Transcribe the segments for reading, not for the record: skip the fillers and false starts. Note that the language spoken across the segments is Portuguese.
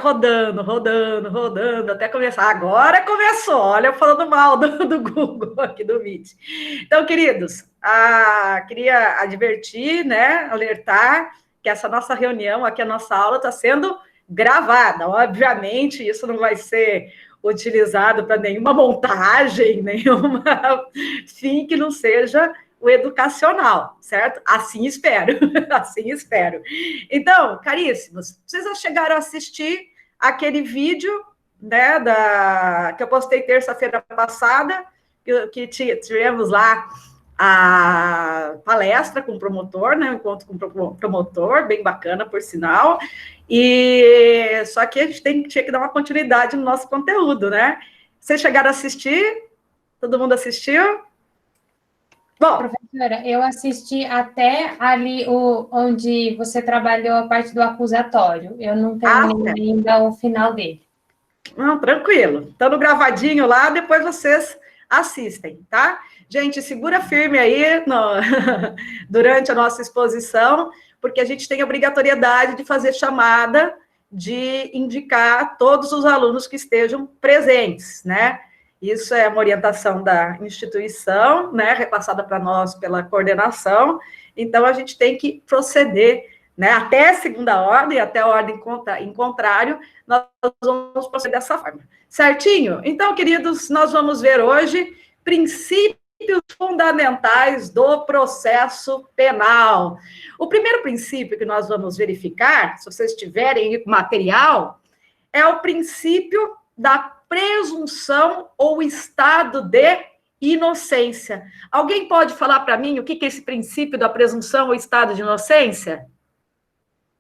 rodando, rodando, rodando, até começar. Agora começou, olha eu falando mal do Google aqui do Meet. Então, queridos, queria advertir, né, alertar que essa nossa reunião aqui, a nossa aula está sendo gravada. Obviamente, isso não vai ser utilizado para nenhuma montagem, nenhuma fim que não seja o educacional, certo? Assim espero, assim espero. Então, caríssimos, vocês já chegaram a assistir aquele vídeo, né, que eu postei terça-feira passada, que tivemos lá a palestra com o promotor, né, um encontro com o promotor, bem bacana, por sinal, e só que a gente tinha que dar uma continuidade no nosso conteúdo, né? Vocês chegaram a assistir? Todo mundo assistiu? Bom, professora, eu assisti até ali onde você trabalhou a parte do acusatório. Eu não terminei ainda o final dele. Não, tranquilo. Tá no gravadinho lá, depois vocês assistem, tá? Gente, segura firme aí durante a nossa exposição, porque a gente tem a obrigatoriedade de fazer chamada, de indicar todos os alunos que estejam presentes, né? Isso é uma orientação da instituição, né, repassada para nós pela coordenação, então a gente tem que proceder, né, até a segunda ordem, até a ordem em contrário, nós vamos proceder dessa forma. Certinho? Então, queridos, nós vamos ver hoje princípios fundamentais do processo penal. O primeiro princípio que nós vamos verificar, se vocês tiverem material, é o princípio da presunção ou estado de inocência. Alguém pode falar para mim o que é esse princípio da presunção ou estado de inocência?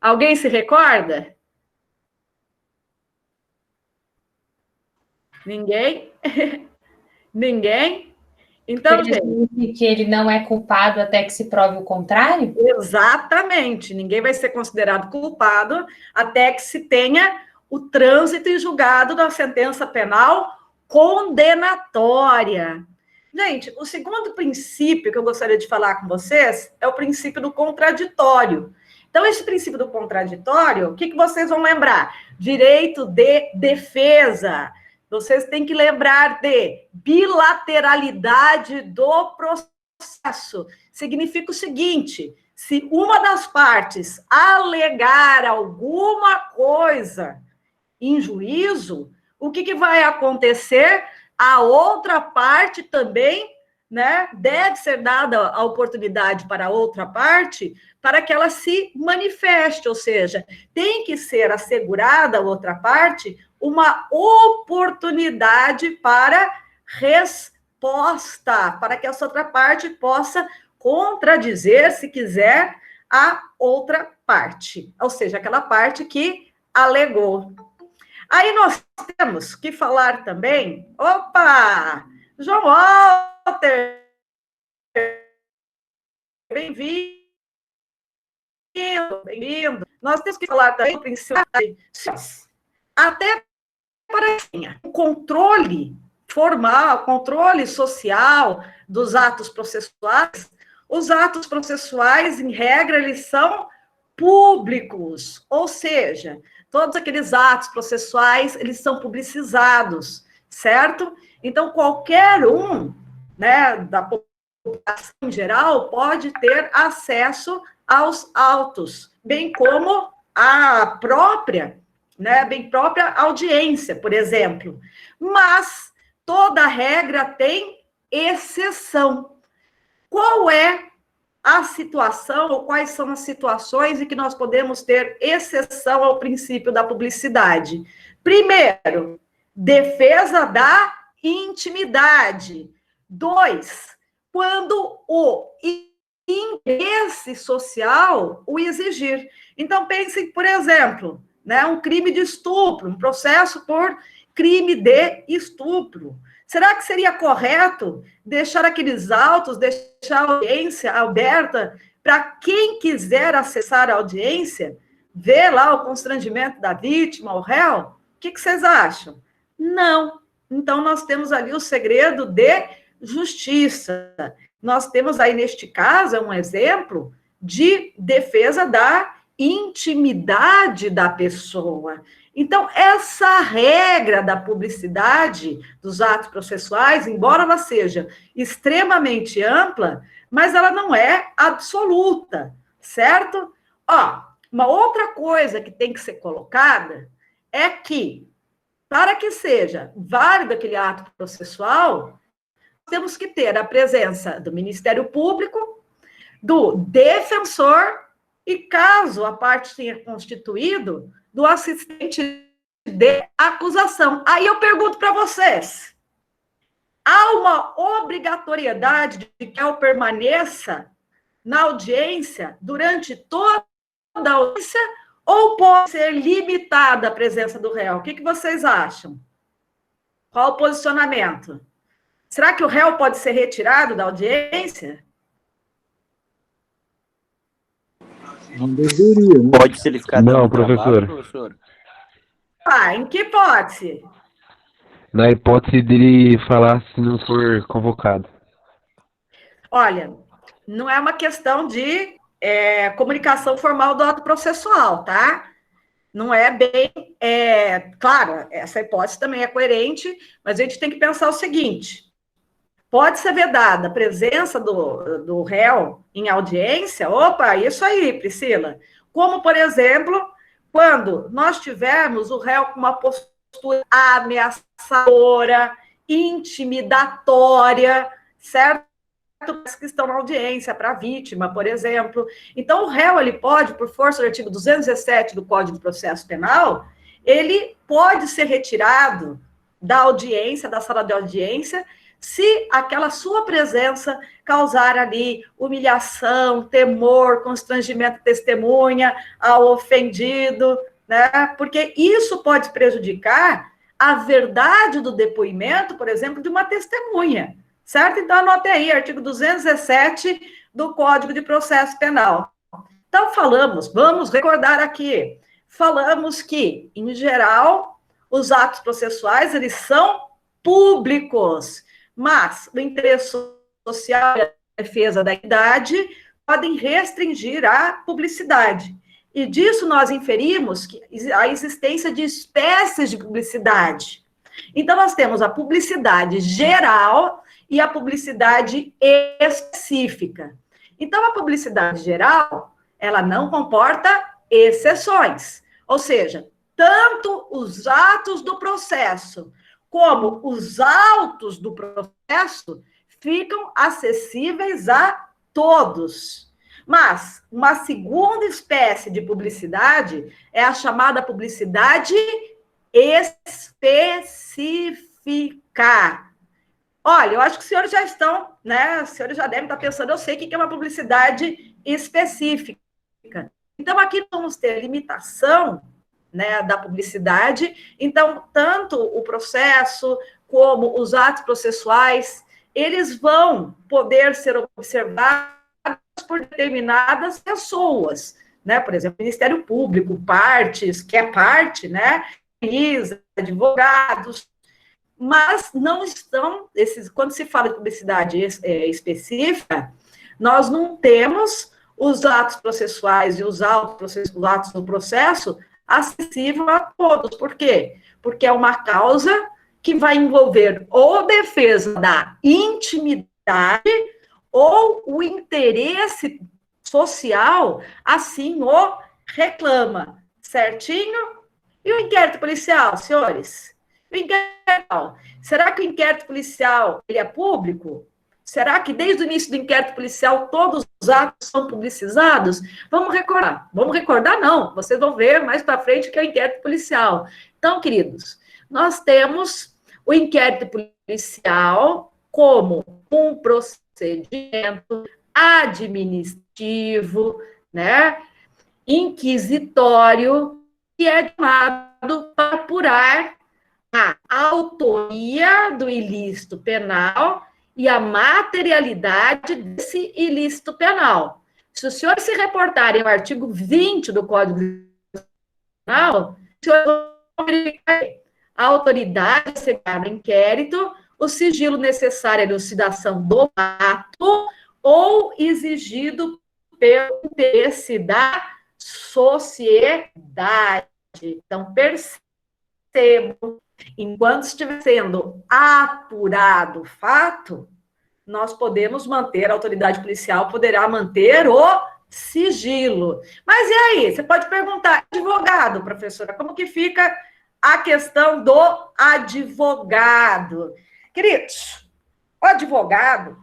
Alguém se recorda? Ninguém? Ninguém? Então, gente... que ele não é culpado até que se prove o contrário? Exatamente. Ninguém vai ser considerado culpado até que se tenha o trânsito e julgado da sentença penal condenatória. Gente, o segundo princípio que eu gostaria de falar com vocês é o princípio do contraditório. Então, esse princípio do contraditório, o que vocês vão lembrar? Direito de defesa. Vocês têm que lembrar de bilateralidade do processo. Significa o seguinte: se uma das partes alegar alguma coisa em juízo, o que vai acontecer? A outra parte também, né, deve ser dada a oportunidade para a outra parte para que ela se manifeste, ou seja, tem que ser assegurada a outra parte uma oportunidade para resposta, para que essa outra parte possa contradizer, se quiser, a outra parte, ou seja, aquela parte que alegou. Aí nós temos que falar também... Opa! João Walter! Bem-vindo! Bem-vindo! Nós temos que falar também do princípio até para o controle formal, controle social dos atos processuais. Os atos processuais, em regra, eles são públicos, ou seja... Todos aqueles atos processuais, eles são publicizados, certo? Então, qualquer um, né, da população em geral pode ter acesso aos autos, bem como a própria, né, bem própria audiência, por exemplo. Mas toda regra tem exceção. Qual é a situação, ou quais são as situações em que nós podemos ter exceção ao princípio da publicidade? Primeiro, defesa da intimidade. 2, quando o interesse social o exigir. Então, pensem, por exemplo, né, um crime de estupro, um processo por crime de estupro. Será que seria correto deixar aqueles autos, deixar a audiência aberta para quem quiser acessar a audiência, ver lá o constrangimento da vítima, o réu? O que vocês acham? Não. Então, nós temos ali o segredo de justiça. Nós temos aí, neste caso, um exemplo de defesa da intimidade da pessoa. Então, essa regra da publicidade dos atos processuais, embora ela seja extremamente ampla, mas ela não é absoluta, certo? Ó, uma outra coisa que tem que ser colocada é que, para que seja válido aquele ato processual, temos que ter a presença do Ministério Público, do defensor e, caso a parte tenha constituído, do assistente de acusação. Aí eu pergunto para vocês, há uma obrigatoriedade de que eu permaneça na audiência durante toda a audiência ou pode ser limitada a presença do réu? O que vocês acham? Qual o posicionamento? Será que o réu pode ser retirado da audiência? Não deveria, né? Pode ser ele ficar dando trabalho, professor? Em que hipótese? Na hipótese dele falar se não for convocado. Olha, não é uma questão de comunicação formal do ato processual, tá? Não é bem... claro, essa hipótese também é coerente, mas a gente tem que pensar o seguinte: pode ser vedada a presença do réu em audiência? Opa, isso aí, Priscila. Como, por exemplo, quando nós tivermos o réu com uma postura ameaçadora, intimidatória, certo? Que estão na audiência para a vítima, por exemplo. Então, o réu, ele pode, por força do artigo 217 do Código de Processo Penal, ele pode ser retirado da audiência, da sala de audiência, se aquela sua presença causar ali humilhação, temor, constrangimento de testemunha ao ofendido, né? Porque isso pode prejudicar a verdade do depoimento, por exemplo, de uma testemunha, certo? Então, anote aí, artigo 217 do Código de Processo Penal. Então, vamos recordar aqui, falamos que, em geral, os atos processuais, eles são públicos, mas o interesse social e a defesa da idade podem restringir a publicidade. E disso nós inferimos que a existência de espécies de publicidade. Então, nós temos a publicidade geral e a publicidade específica. Então, a publicidade geral, ela não comporta exceções. Ou seja, tanto os atos do processo como os autos do processo ficam acessíveis a todos. Mas uma segunda espécie de publicidade é a chamada publicidade específica. Olha, eu acho que os senhores já estão, né? Os senhores já devem estar pensando, eu sei o que é uma publicidade específica. Então, aqui vamos ter limitação, né, da publicidade. Então, tanto o processo como os atos processuais, eles vão poder ser observados por determinadas pessoas, né? Por exemplo, Ministério Público, partes, que é parte, né? Advogados, mas não estão, quando se fala de publicidade específica, nós não temos os atos processuais e os atos do processo acessível a todos. Por quê? Porque é uma causa que vai envolver ou defesa da intimidade ou o interesse social, assim o reclama. Certinho? E o inquérito policial, senhores? O inquérito, será que o inquérito policial ele é público? Será que desde o início do inquérito policial todos os atos são publicizados? Vamos recordar. Vamos recordar, não. Vocês vão ver mais para frente que é o inquérito policial. Então, queridos, nós temos o inquérito policial como um procedimento administrativo, né, inquisitório, que é chamado para apurar a autoria do ilícito penal e a materialidade desse ilícito penal. Se os senhores se reportarem ao artigo 20 do Código Penal, os senhores vão verificar a autoridade de chegar no inquérito, o sigilo necessário à elucidação do ato ou exigido pelo interesse da sociedade. Então, perceba percebo, enquanto estiver sendo apurado o fato, nós podemos manter, a autoridade policial poderá manter o sigilo. Mas e aí? Você pode perguntar, advogado, professora, como que fica a questão do advogado? Queridos, o advogado,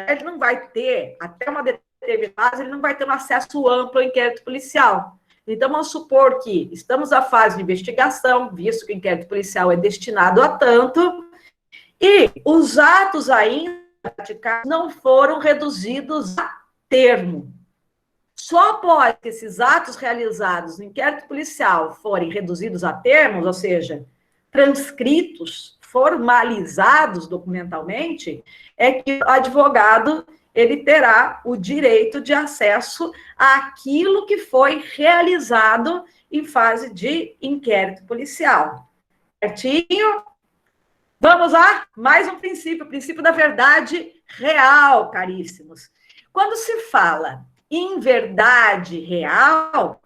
ele não vai ter, até uma determinada fase, ele não vai ter um acesso amplo ao inquérito policial. Então, vamos supor que estamos na fase de investigação, visto que o inquérito policial é destinado a tanto, e os atos ainda praticados não foram reduzidos a termo. Só após que esses atos realizados no inquérito policial forem reduzidos a termos, ou seja, transcritos, formalizados documentalmente, é que o advogado ele terá o direito de acesso àquilo que foi realizado em fase de inquérito policial. Certinho? Vamos lá? Mais um princípio, o princípio da verdade real, caríssimos. Quando se fala em verdade real,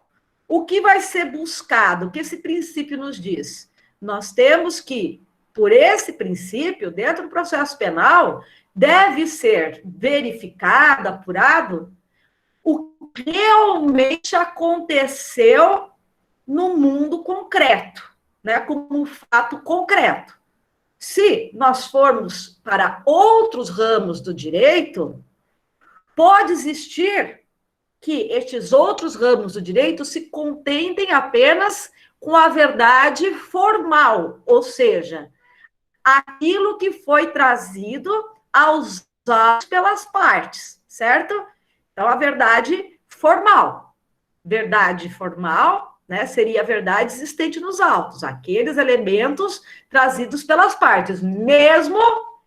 o que vai ser buscado? O que esse princípio nos diz? Nós temos que, por esse princípio, dentro do processo penal, deve ser verificado, apurado, o que realmente aconteceu no mundo concreto, né, como um fato concreto. Se nós formos para outros ramos do direito, pode existir que estes outros ramos do direito se contentem apenas com a verdade formal, ou seja, aquilo que foi trazido aos autos pelas partes, certo? Então, a verdade formal. Verdade formal, né, seria a verdade existente nos autos, aqueles elementos trazidos pelas partes, mesmo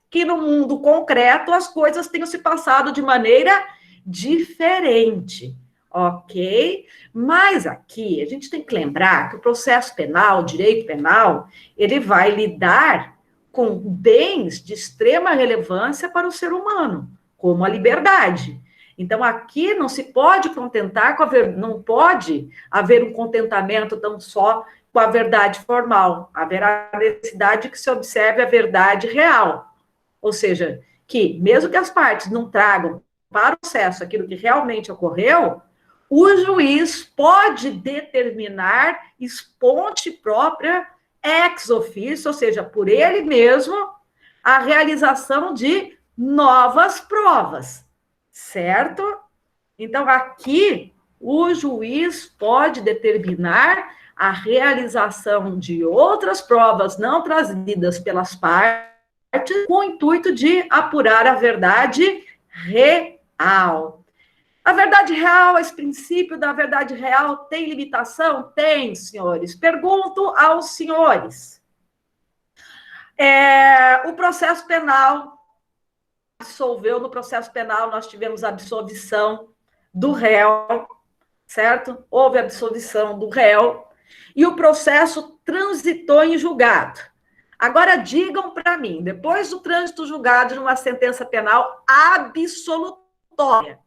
que no mundo concreto as coisas tenham se passado de maneira diferente, ok? Mas aqui a gente tem que lembrar que o processo penal, o direito penal, ele vai lidar com bens de extrema relevância para o ser humano, como a liberdade. Então, aqui não se pode contentar com não pode haver um contentamento tão só com a verdade formal. Haverá necessidade que se observe a verdade real. Ou seja, que mesmo que as partes não tragam para o processo aquilo que realmente ocorreu, o juiz pode determinar esponte própria ex officio, ou seja, por ele mesmo, a realização de novas provas, certo? Então, aqui, o juiz pode determinar a realização de outras provas não trazidas pelas partes, com o intuito de apurar a verdade real. A verdade real, esse princípio da verdade real tem limitação? Tem, senhores. Pergunto aos senhores. O processo penal absolveu, no processo penal nós tivemos a absolvição do réu, certo? Houve a absolvição do réu e o processo transitou em julgado. Agora digam para mim, depois do trânsito julgado de uma sentença penal absolutória,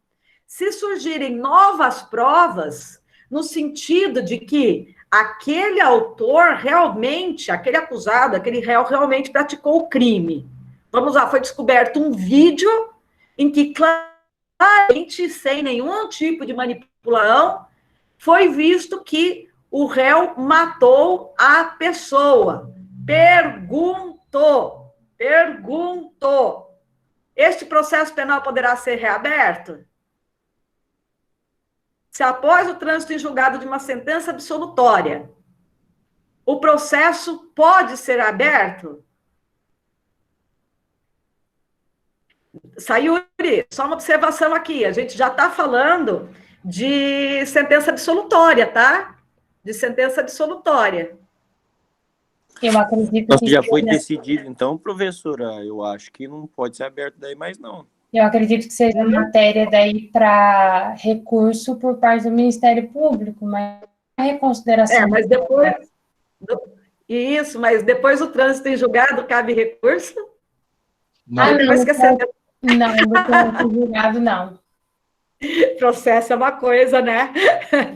se surgirem novas provas, no sentido de que aquele autor realmente, aquele acusado, aquele réu realmente praticou o crime. Vamos lá, foi descoberto um vídeo em que claramente, sem nenhum tipo de manipulação, foi visto que o réu matou a pessoa. Pergunto. Este processo penal poderá ser reaberto? Se após o trânsito em julgado de uma sentença absolutória, o processo pode ser aberto? Sayuri, só uma observação aqui, a gente já está falando de sentença absolutória, tá? De sentença absolutória. Eu acredito que já foi decidido, então, professora, eu acho que não pode ser aberto daí mais não. Eu acredito que seja matéria daí para recurso por parte do Ministério Público, mas a reconsideração... mas depois... Isso, mas depois do trânsito em julgado, cabe recurso? Não, depois que não, do trânsito em julgado, não. Processo é uma coisa, né?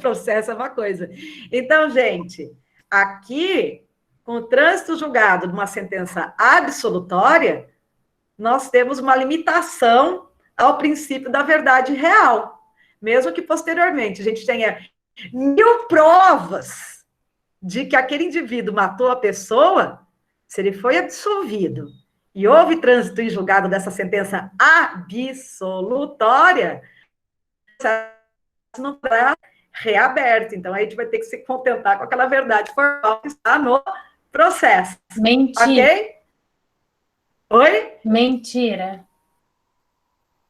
Processo é uma coisa. Então, gente, aqui com o trânsito julgado de uma sentença absolutória, nós temos uma limitação ao princípio da verdade real. Mesmo que posteriormente a gente tenha 1000 provas de que aquele indivíduo matou a pessoa, se ele foi absolvido e houve trânsito em julgado dessa sentença absolutória, não será reaberto. Então, aí a gente vai ter que se contentar com aquela verdade formal que está no processo. Mentira. Ok? Oi? Mentira.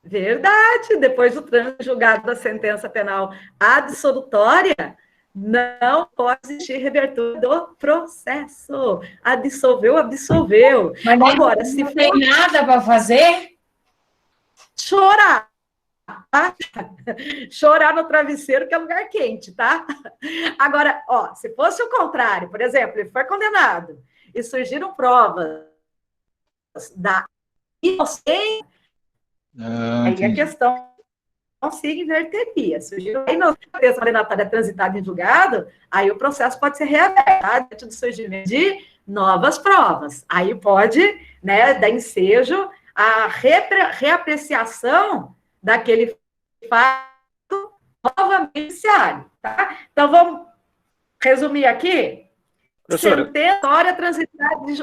Verdade. Depois do trânsito julgado da sentença penal absolutória, não pode existir reabertura do processo. Absolveu, absolveu. Mas agora, se não tem nada para fazer? Chorar. Tá? Chorar no travesseiro, que é lugar quente, tá? Agora, ó, se fosse o contrário, por exemplo, ele foi condenado e surgiram provas da inocência, aí a questão não se inverteria. Surgiu a inocência condenatória transitada em julgado, aí o processo pode ser reaberto dentro do surgimento de novas provas. Aí pode, né, dar ensejo à reapreciação daquele fato novamente iniciado, tá? Então, vamos resumir aqui. Professora, sentença transitada de...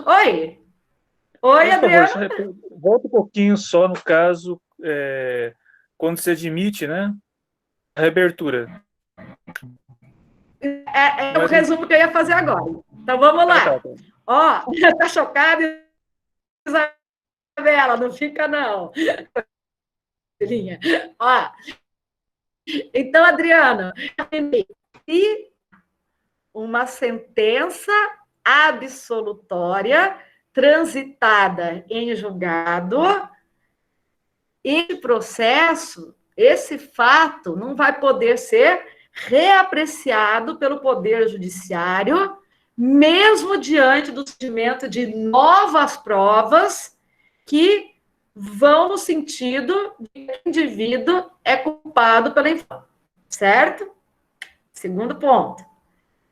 Oi, Adriana. Favor, volta um pouquinho só no caso, quando se admite, né, a reabertura. É o resumo que eu ia fazer agora. Então, vamos lá. Tá. Ó, tá chocada, Isabela? Não fica, não. Ó, então, Adriana, se uma sentença absolutória transitada em julgado, em processo, esse fato não vai poder ser reapreciado pelo Poder Judiciário, mesmo diante do surgimento de novas provas que vão no sentido de que o indivíduo é culpado pela infração, certo? Segundo ponto.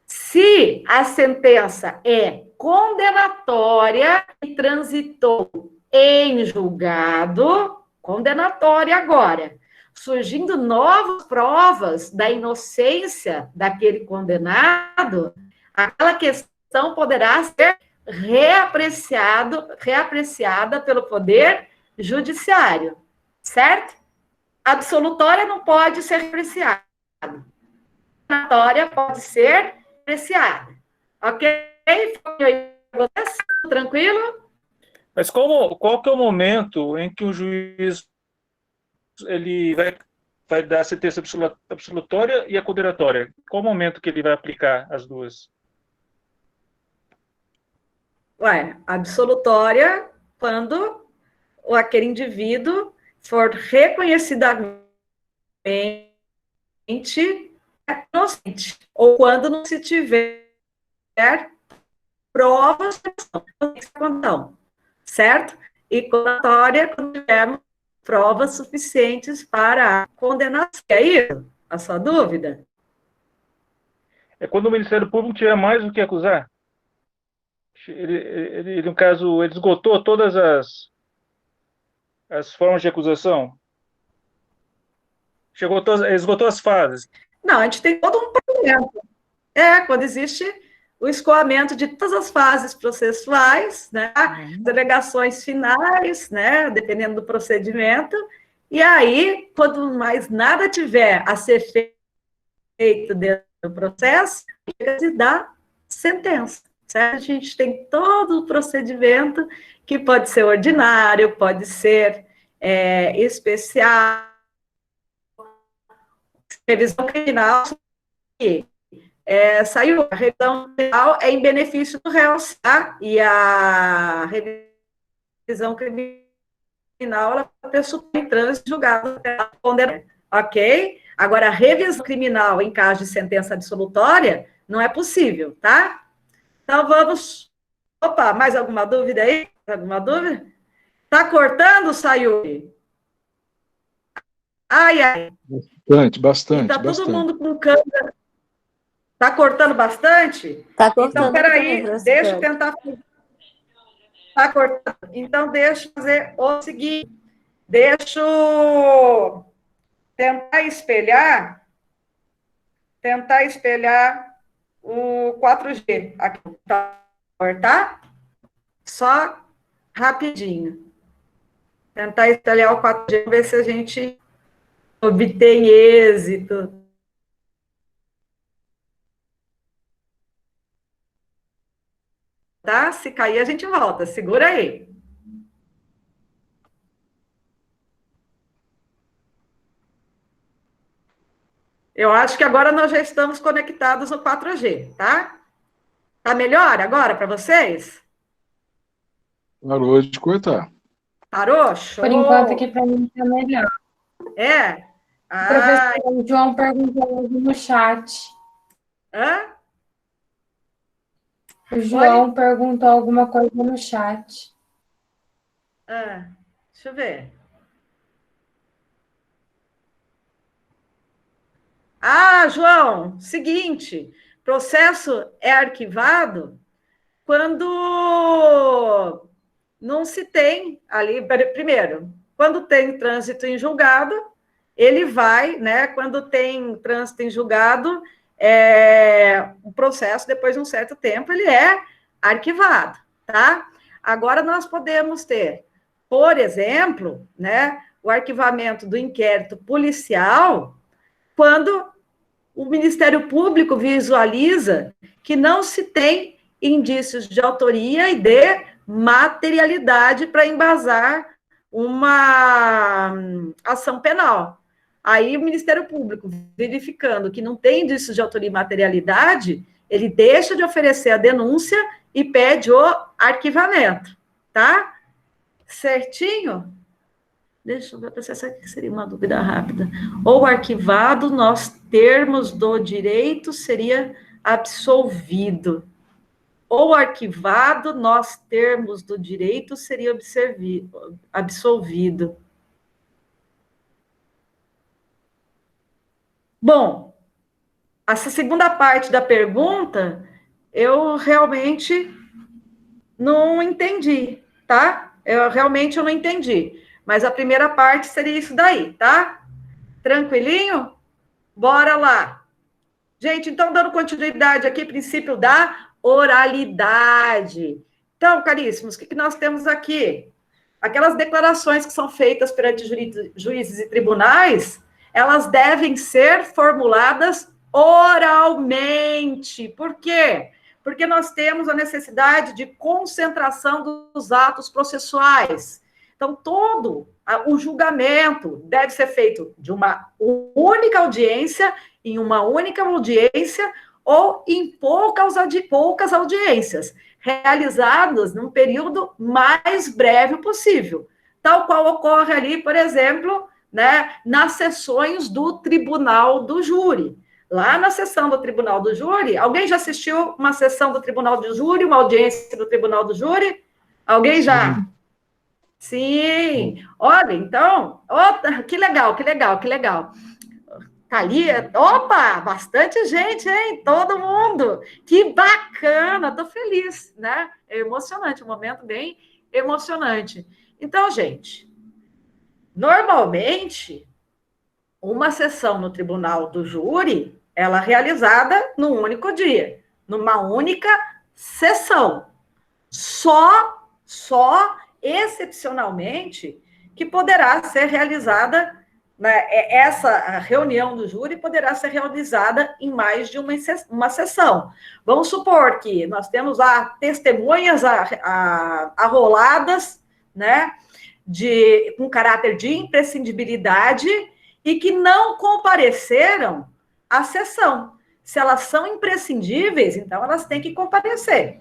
Se a sentença é condenatória e transitou em julgado, condenatória agora, surgindo novas provas da inocência daquele condenado, aquela questão poderá ser reapreciada pelo Poder Judiciário, certo? Absolutória não pode ser apreciada. Condenatória pode ser apreciada. Ok? Vocês? Tranquilo? Mas qual que é o momento em que o juiz ele vai dar a sentença absolutória e a condenatória? Qual o momento que ele vai aplicar as duas? Absolutória, quando aquele indivíduo for reconhecidamente inocente, ou quando não se tiver provas não, certo? E condenatória, quando tivermos provas suficientes para a condenação. É isso? A sua dúvida? É quando o Ministério Público tiver mais do que acusar? Ele no caso, ele esgotou todas as formas de acusação? Esgotou as fases? Não, a gente tem todo um procedimento. Quando existe o escoamento de todas as fases processuais, né, delegações finais, né, dependendo do procedimento, e aí, quando mais nada tiver a ser feito dentro do processo, chega-se da sentença, certo? A gente tem todo o procedimento, que pode ser ordinário, pode ser especial, revisão criminal, saiu a revisão criminal é em benefício do réu, tá? E a revisão criminal ela pressupõe em trânsito julgado condenado, ok? Agora, a revisão criminal em caso de sentença absolutória não é possível, tá? Então, vamos... Opa, mais alguma dúvida aí? Alguma dúvida? Tá cortando, Sayuri? Ai. Bastante. E tá todo mundo com câmera... Tá cortando bastante? Tá cortando. Então, peraí, também, deixa eu tentar... Tá cortando. Então, deixa eu fazer o seguinte. Deixa eu tentar espelhar o 4G aqui, tá? Só rapidinho. Tentar espelhar o 4G, ver se a gente obtém êxito. Tá? Se cair, a gente volta. Segura aí. Eu acho que agora nós já estamos conectados no 4G, tá? Tá melhor agora para vocês? Parou de cortar. Parou? Show! Por enquanto, aqui para mim está melhor. É? Professor, o João perguntou algo no chat. Hã? O João perguntou alguma coisa no chat. Deixa eu ver. João, seguinte, processo é arquivado quando não se tem ali, primeiro, quando tem trânsito em julgado, ele vai, né, quando tem trânsito em julgado, o processo, depois de um certo tempo, ele é arquivado, tá? Agora, nós podemos ter, por exemplo, né, o arquivamento do inquérito policial, quando o Ministério Público visualiza que não se tem indícios de autoria e de materialidade para embasar uma ação penal. Aí o Ministério Público, verificando que não tem indícios de autoria e materialidade, ele deixa de oferecer a denúncia e pede o arquivamento, tá? Certinho? Deixa eu ver, essa aqui seria uma dúvida rápida. Ou arquivado, nos termos do direito, seria absolvido. Ou arquivado, nos termos do direito, seria absolvido. Bom, essa segunda parte da pergunta, eu realmente não entendi, tá? Eu não entendi. Mas a primeira parte seria isso daí, tá? Tranquilinho? Bora lá. Gente, então, dando continuidade aqui, princípio da oralidade. Então, caríssimos, o que nós temos aqui? Aquelas declarações que são feitas perante juízes e tribunais, elas devem ser formuladas oralmente. Por quê? Porque nós temos a necessidade de concentração dos atos processuais. Então, todo o julgamento deve ser feito de uma única audiência, em uma única audiência, ou em poucas audiências, realizadas num período mais breve possível, tal qual ocorre ali, por exemplo, né, nas sessões do Tribunal do Júri. Lá na sessão do Tribunal do Júri, alguém já assistiu uma sessão do Tribunal do Júri, uma audiência do Tribunal do Júri? Alguém já? Sim. Olha, então, que legal. Tá ali, opa, bastante gente, hein? Todo mundo. Que bacana, tô feliz, né? É emocionante, um momento bem emocionante. Então, gente, normalmente, uma sessão no Tribunal do Júri, ela é realizada num único dia, numa única sessão. Só excepcionalmente que poderá ser realizada, né, essa reunião do júri poderá ser realizada em mais de uma sessão. Vamos supor que nós temos testemunhas arroladas, né, com caráter de imprescindibilidade e que não compareceram à sessão. Se elas são imprescindíveis, então elas têm que comparecer.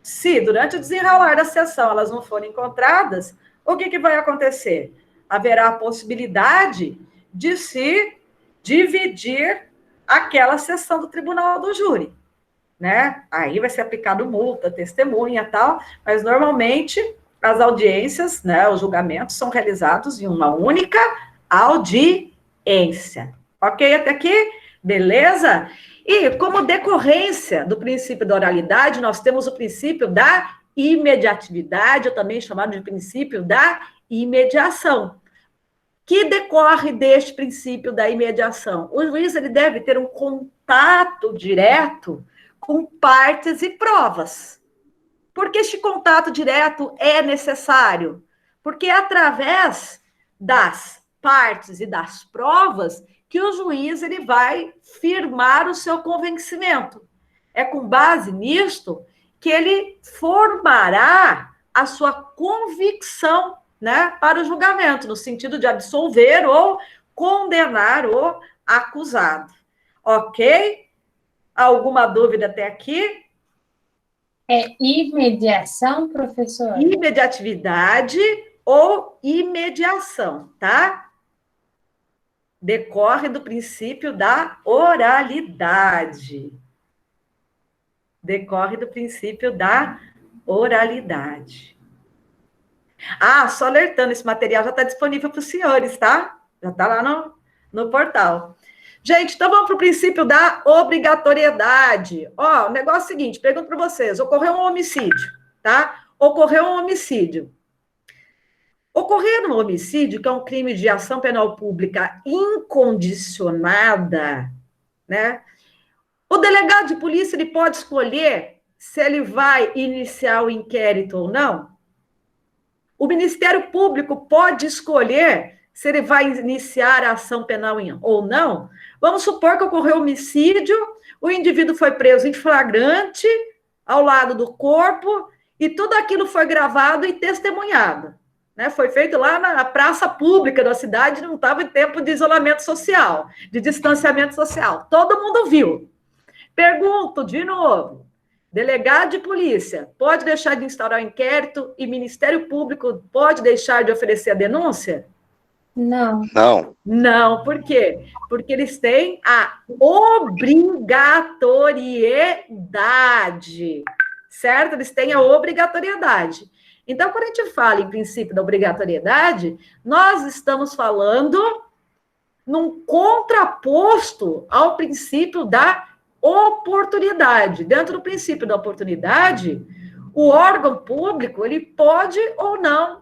Se, durante o desenrolar da sessão, elas não forem encontradas, o que vai acontecer? Haverá a possibilidade de se dividir aquela sessão do Tribunal do Júri, né? Aí vai ser aplicado multa, testemunha e tal, mas normalmente as audiências, né, os julgamentos são realizados em uma única audiência. Ok até aqui? Beleza? E, como decorrência do princípio da oralidade, nós temos o princípio da imediatividade, ou também chamado de princípio da imediação, que decorre deste princípio da imediação. O juiz ele deve ter um contato direto com partes e provas. Por que este contato direto é necessário? Porque é através das partes e das provas que o juiz ele vai firmar o seu convencimento. É com base nisto que ele formará a sua convicção, né, para o julgamento, no sentido de absolver ou condenar o acusado. Ok? Alguma dúvida até aqui? É imediação, professora? Imediatividade ou imediação, tá? Decorre do princípio da oralidade. Decorre do princípio da oralidade. Ah, só alertando, esse material já está disponível para os senhores, tá? Já está lá no portal. Gente, então vamos para o princípio da obrigatoriedade. Ó, o negócio é o seguinte, pergunto para vocês, ocorreu um homicídio, tá? Ocorreu um homicídio. Ocorrer um homicídio, que é um crime de ação penal pública incondicionada, né? O delegado de polícia, ele pode escolher se ele vai iniciar o inquérito ou não? O Ministério Público pode escolher se ele vai iniciar a ação penal ou não? Vamos supor que ocorreu homicídio, o indivíduo foi preso em flagrante, ao lado do corpo, e tudo aquilo foi gravado e testemunhado. Né? Foi feito lá na praça pública da cidade, não estava em tempo de isolamento social, de distanciamento social. Todo mundo viu. Pergunto de novo, delegado de polícia pode deixar de instaurar o inquérito e Ministério Público pode deixar de oferecer a denúncia? Não. Não. Não, por quê? Porque eles têm a obrigatoriedade, certo? Eles têm a obrigatoriedade. Então, quando a gente fala em princípio da obrigatoriedade, nós estamos falando num contraposto ao princípio da oportunidade. Dentro do princípio da oportunidade, o órgão público, ele pode ou não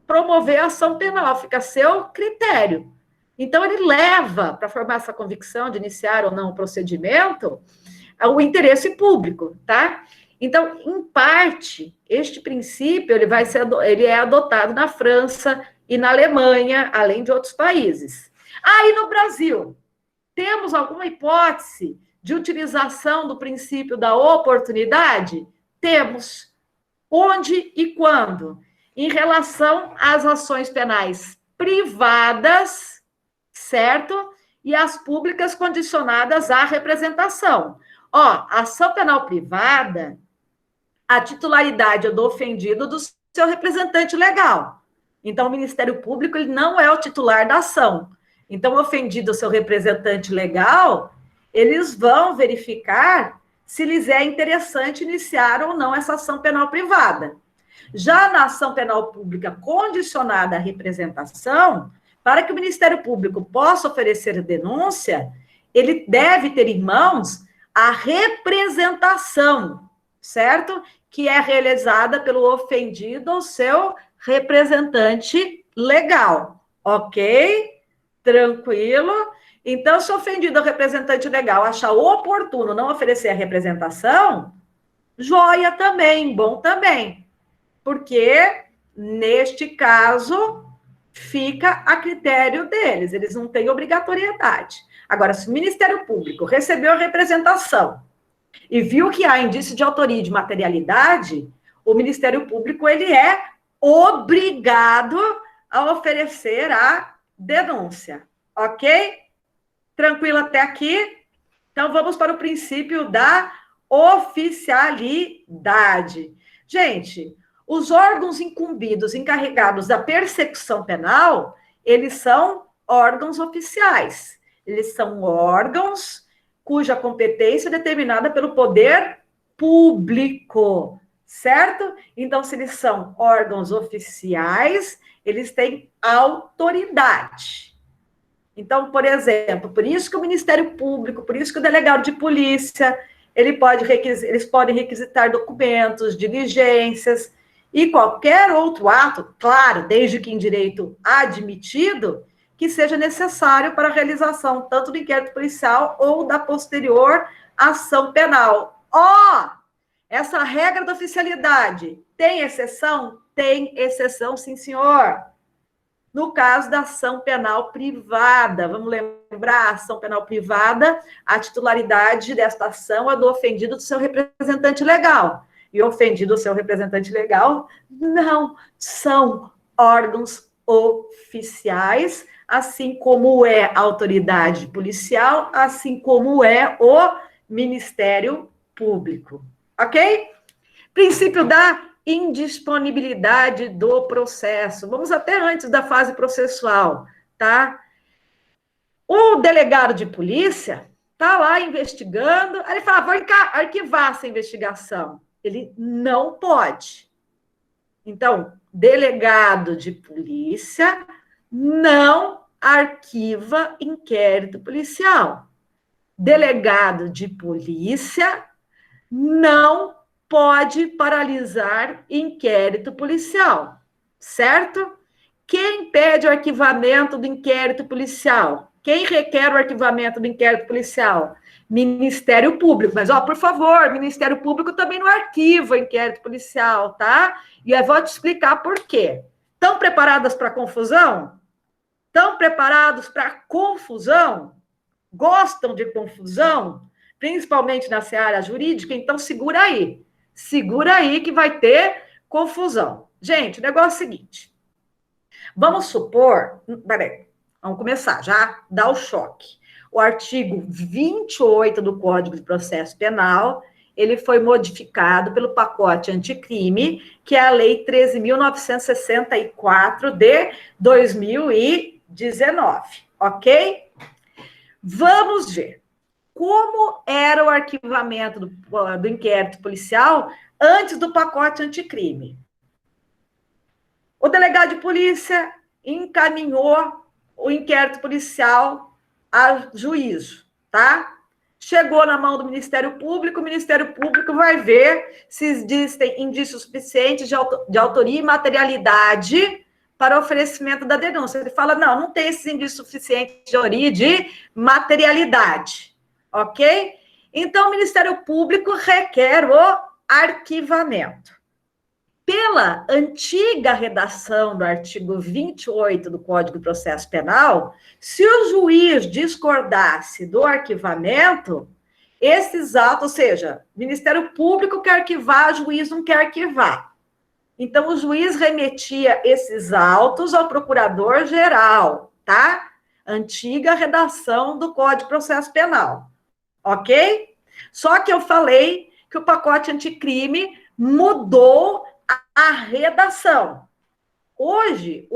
promover a ação penal, fica a seu critério. Então, ele leva, para formar essa convicção de iniciar ou não o procedimento, o interesse público, tá? Então, em parte, este princípio ele é adotado na França e na Alemanha, além de outros países. Ah, e no Brasil, temos alguma hipótese de utilização do princípio da oportunidade? Temos. Onde e quando? Em relação às ações penais privadas, certo? E as públicas condicionadas à representação. Ó, ação penal privada, a titularidade é do ofendido do seu representante legal. Então, o Ministério Público ele não é o titular da ação. Então, o ofendido, o seu representante legal, eles vão verificar se lhes é interessante iniciar ou não essa ação penal privada. Já na ação penal pública condicionada à representação, para que o Ministério Público possa oferecer denúncia, ele deve ter em mãos a representação, certo? Que é realizada pelo ofendido ou seu representante legal, ok? Tranquilo? Então, se o ofendido ou representante legal achar oportuno não oferecer a representação, joia também, bom também. Porque, neste caso, fica a critério deles, eles não têm obrigatoriedade. Agora, se o Ministério Público recebeu a representação e viu que há indício de autoria e de materialidade, o Ministério Público ele é obrigado a oferecer a denúncia, ok? Tranquilo até aqui? Então, vamos para o princípio da oficialidade. Gente, os órgãos incumbidos, encarregados da persecução penal, eles são órgãos oficiais. Eles são órgãos cuja competência é determinada pelo poder público, certo? Então, se eles são órgãos oficiais, eles têm autoridade. Então, por exemplo, por isso que o Ministério Público, por isso que o delegado de polícia, eles podem requisitar documentos, diligências e qualquer outro ato, claro, desde que em direito admitido, que seja necessário para a realização tanto do inquérito policial ou da posterior ação penal. Essa regra da oficialidade tem exceção? Tem exceção, sim, senhor. No caso da ação penal privada, vamos lembrar, a ação penal privada, a titularidade desta ação é do ofendido do seu representante legal. E o ofendido do seu representante legal não são órgãos oficiais, assim como é a autoridade policial, assim como é o Ministério Público. Ok? Princípio da indisponibilidade do processo. Vamos até antes da fase processual, tá? O delegado de polícia tá lá investigando, aí ele fala, vou arquivar essa investigação. Ele não pode. Então, delegado de polícia não arquiva inquérito policial. Delegado de polícia não pode paralisar inquérito policial, certo? Quem pede o arquivamento do inquérito policial? Quem requer o arquivamento do inquérito policial? Ministério Público. Mas, por favor, Ministério Público também não arquiva inquérito policial, tá? E eu vou te explicar por quê. Estão preparadas para confusão? Estão preparados para confusão? Gostam de confusão? Principalmente na seara jurídica? Então, segura aí. Segura aí que vai ter confusão. Gente, o negócio é o seguinte. Vamos supor... Peraí, vamos começar já, dá o choque. O artigo 28 do Código de Processo Penal, ele foi modificado pelo pacote anticrime, que é a Lei 13.964 de 2019, ok? Vamos ver. Como era o arquivamento do inquérito policial antes do pacote anticrime? O delegado de polícia encaminhou o inquérito policial a juízo, tá? Chegou na mão do Ministério Público, o Ministério Público vai ver se existem indícios suficientes de autoria e materialidade para oferecimento da denúncia. Ele fala, não tem esses indícios suficientes de autoria e de materialidade. Ok? Então, o Ministério Público requer o arquivamento. Pela antiga redação do artigo 28 do Código de Processo Penal, se o juiz discordasse do arquivamento, esses atos, ou seja, o Ministério Público quer arquivar, o juiz não quer arquivar. Então, o juiz remetia esses autos ao procurador-geral, tá? Antiga redação do Código de Processo Penal. Ok? Só que eu falei que o pacote anticrime mudou a redação. Hoje,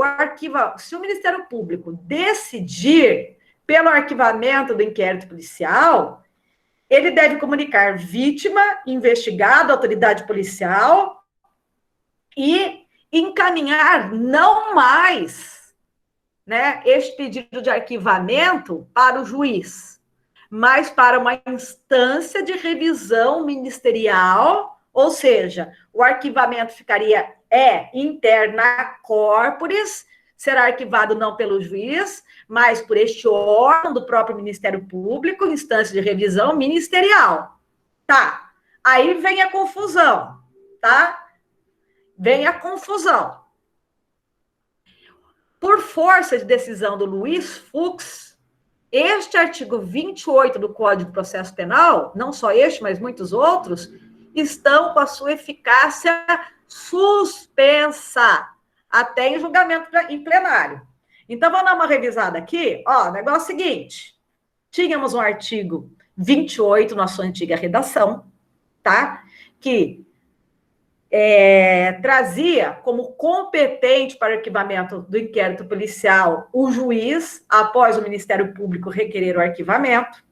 se o Ministério Público decidir pelo arquivamento do inquérito policial, ele deve comunicar vítima, investigado, autoridade policial e encaminhar não mais, né, este pedido de arquivamento para o juiz, mas para uma instância de revisão ministerial, ou seja, o arquivamento ficaria interna corporis, será arquivado não pelo juiz, mas por este órgão do próprio Ministério Público, instância de revisão ministerial. Tá, aí vem a confusão, tá? Vem a confusão. Por força de decisão do Luiz Fux, este artigo 28 do Código de Processo Penal, não só este, mas muitos outros, estão com a sua eficácia suspensa, até em julgamento em plenário. Então, vamos dar uma revisada aqui. O negócio é o seguinte, tínhamos um artigo 28 na sua antiga redação, tá? Que trazia como competente para o arquivamento do inquérito policial o juiz, após o Ministério Público requerer o arquivamento.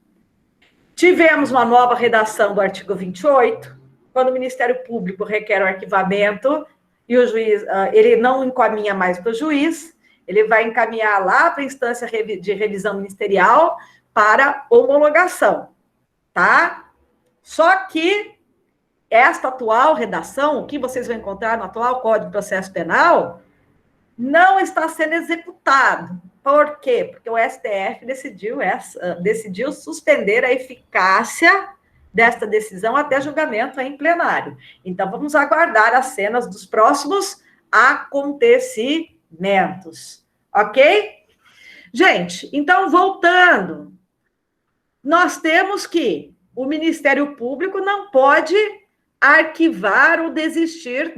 Tivemos uma nova redação do artigo 28, quando o Ministério Público requer o arquivamento e o juiz, ele não encaminha mais para o juiz, ele vai encaminhar lá para a instância de revisão ministerial para homologação, tá? Só que esta atual redação, o que vocês vão encontrar no atual Código de Processo Penal, não está sendo executado. Por quê? Porque o STF decidiu suspender a eficácia desta decisão até julgamento em plenário. Então, vamos aguardar as cenas dos próximos acontecimentos. Ok? Gente, então, voltando, nós temos que o Ministério Público não pode arquivar ou desistir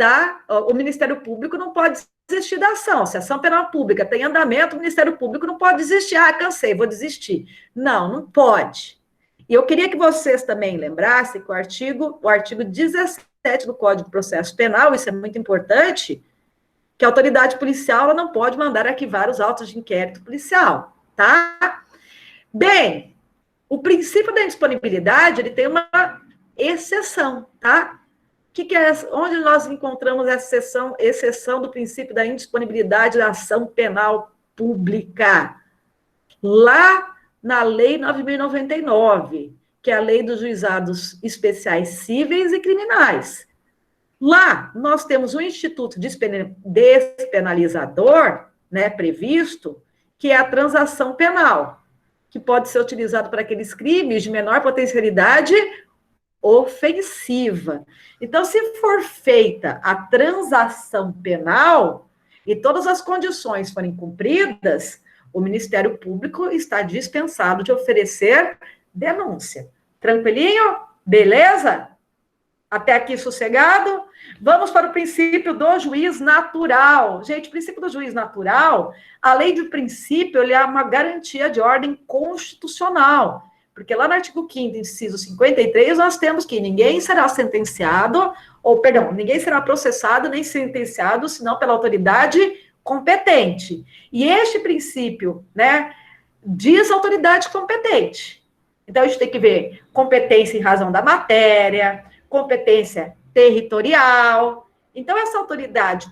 o Ministério Público não pode desistir da ação. Se a ação penal pública tem andamento, o Ministério Público não pode desistir. Cansei, vou desistir. Não pode. E eu queria que vocês também lembrassem que o artigo 17 do Código de Processo Penal, isso é muito importante, que a autoridade policial ela não pode mandar arquivar os autos de inquérito policial, tá? Bem, o princípio da indisponibilidade, ele tem uma exceção, tá? Onde nós encontramos essa exceção do princípio da indisponibilidade da ação penal pública? Lá na Lei 9.099, que é a Lei dos Juizados Especiais Cíveis e Criminais. Lá, nós temos um instituto despenalizador, né, previsto, que é a transação penal, que pode ser utilizado para aqueles crimes de menor potencialidade ofensiva. Então, se for feita a transação penal e todas as condições forem cumpridas, o Ministério Público está dispensado de oferecer denúncia. Tranquilinho? Beleza? Até aqui sossegado? Vamos para o princípio do juiz natural. Gente, o princípio do juiz natural, além de princípio, ele é uma garantia de ordem constitucional. Porque lá no artigo 5º, inciso 53, nós temos que ninguém será sentenciado, ninguém será processado nem sentenciado, senão pela autoridade competente. E este princípio, né, diz autoridade competente. Então, a gente tem que ver competência em razão da matéria, competência territorial. Então, essa autoridade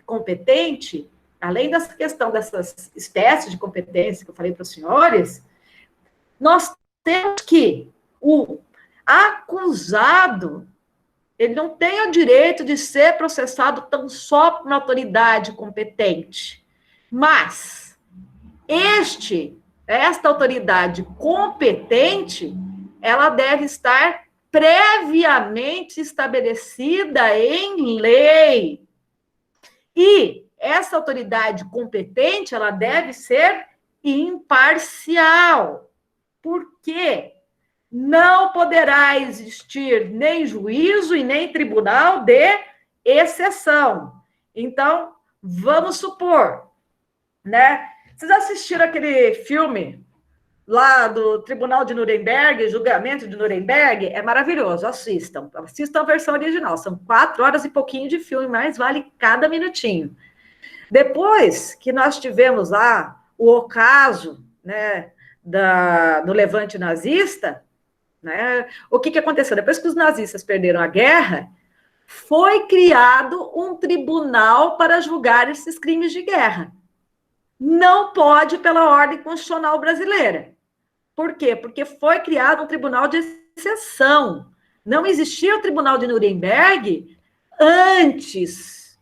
competente, além dessa questão dessas espécies de competência que eu falei para os senhores, nós temos que o acusado, ele não tem o direito de ser processado tão só por uma autoridade competente, mas esta autoridade competente, ela deve estar previamente estabelecida em lei. E essa autoridade competente, ela deve ser imparcial. Porque não poderá existir nem juízo e nem tribunal de exceção. Então, vamos supor, né? Vocês assistiram aquele filme lá do Tribunal de Nuremberg, Julgamento de Nuremberg? É maravilhoso, assistam a versão original. São 4 horas e pouquinho de filme, mas vale cada minutinho. Depois que nós tivemos lá o ocaso, né, do levante nazista, né? O que aconteceu? Depois que os nazistas perderam a guerra, foi criado um tribunal para julgar esses crimes de guerra. Não pode pela ordem constitucional brasileira. Por quê? Porque foi criado um tribunal de exceção. Não existia o Tribunal de Nuremberg antes.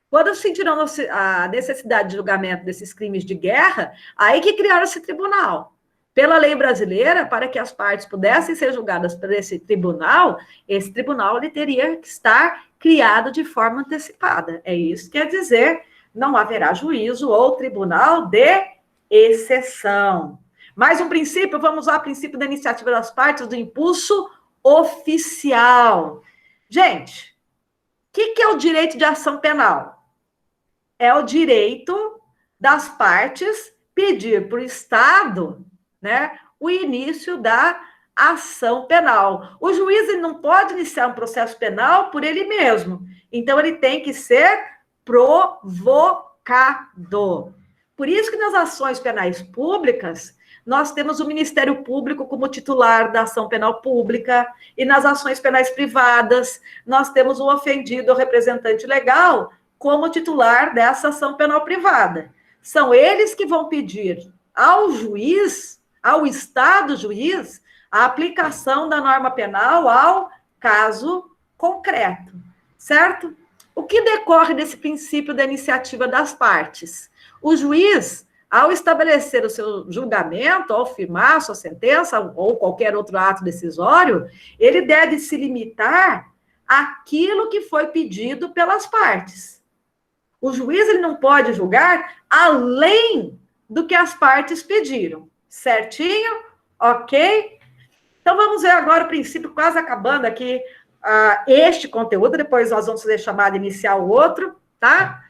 Quando sentiram a necessidade de julgamento desses crimes de guerra, aí que criaram esse tribunal. Pela lei brasileira, para que as partes pudessem ser julgadas por esse tribunal ele teria que estar criado de forma antecipada. É isso que quer dizer, não haverá juízo ou tribunal de exceção. Mais um princípio, vamos lá, princípio da iniciativa das partes, do impulso oficial. Gente, o que é o direito de ação penal? É o direito das partes pedir para o Estado, né, o início da ação penal. O juiz ele não pode iniciar um processo penal por ele mesmo. Então, ele tem que ser provocado. Por isso que nas ações penais públicas, nós temos o Ministério Público como titular da ação penal pública, e nas ações penais privadas, nós temos o ofendido ou representante legal como titular dessa ação penal privada. são eles que vão pedir ao juiz, ao Estado juiz, a aplicação da norma penal ao caso concreto, certo? O que decorre desse princípio da iniciativa das partes? O juiz, ao estabelecer o seu julgamento, ao firmar a sua sentença ou qualquer outro ato decisório, ele deve se limitar àquilo que foi pedido pelas partes. O juiz ele não pode julgar além do que as partes pediram. Certinho? Ok? Então, vamos ver agora o princípio, quase acabando aqui este conteúdo, depois nós vamos fazer chamada inicial o outro, tá?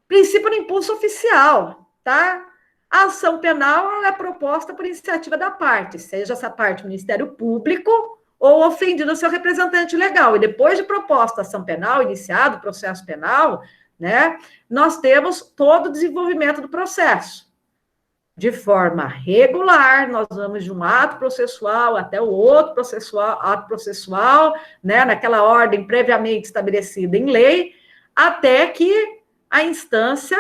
Princípio do impulso oficial, tá? A ação penal é proposta por iniciativa da parte, seja essa parte Ministério Público ou ofendido o seu representante legal. E depois de proposta a ação penal, iniciado o processo penal, né, nós temos todo o desenvolvimento do processo. De forma regular, nós vamos de um ato processual até o outro ato processual, né, naquela ordem previamente estabelecida em lei, até que a instância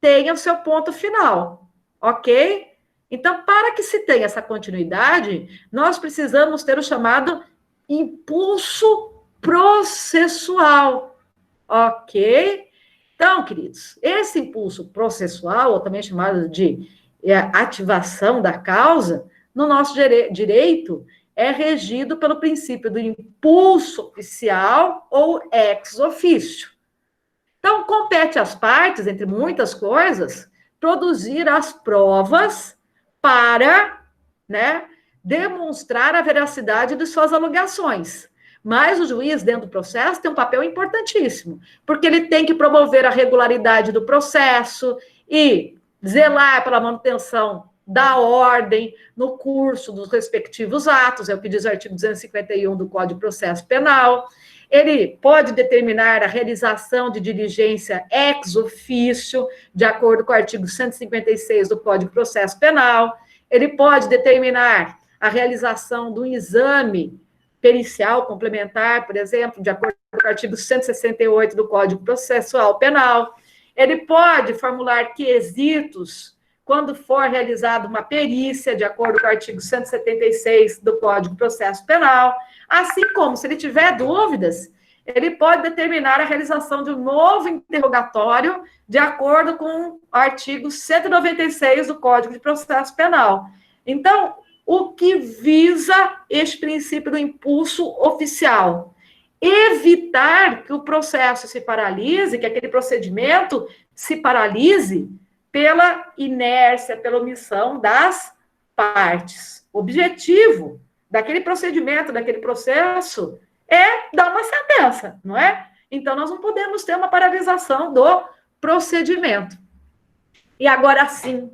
tenha o seu ponto final, ok? Então, para que se tenha essa continuidade, nós precisamos ter o chamado impulso processual, ok? Então, queridos, esse impulso processual, ou também chamado de ativação da causa, no nosso direito, é regido pelo princípio do impulso oficial ou ex officio. Então, compete às partes, entre muitas coisas, produzir as provas para, né, demonstrar a veracidade de suas alegações. Mas o juiz, dentro do processo, tem um papel importantíssimo, porque ele tem que promover a regularidade do processo e zelar pela manutenção da ordem no curso dos respectivos atos, é o que diz o artigo 251 do Código de Processo Penal. Ele pode determinar a realização de diligência ex officio, de acordo com o artigo 156 do Código de Processo Penal. Ele pode determinar a realização de um exame pericial complementar, por exemplo, de acordo com o artigo 168 do Código Processual Penal. Ele pode formular quesitos quando for realizada uma perícia, de acordo com o artigo 176 do Código de Processo Penal, assim como, se ele tiver dúvidas, ele pode determinar a realização de um novo interrogatório, de acordo com o artigo 196 do Código de Processo Penal. Então, o que visa este princípio do impulso oficial? Evitar que o processo se paralise, que aquele procedimento se paralise pela inércia, pela omissão das partes. O objetivo daquele procedimento, daquele processo, é dar uma sentença, não é? Então, nós não podemos ter uma paralisação do procedimento. E agora sim,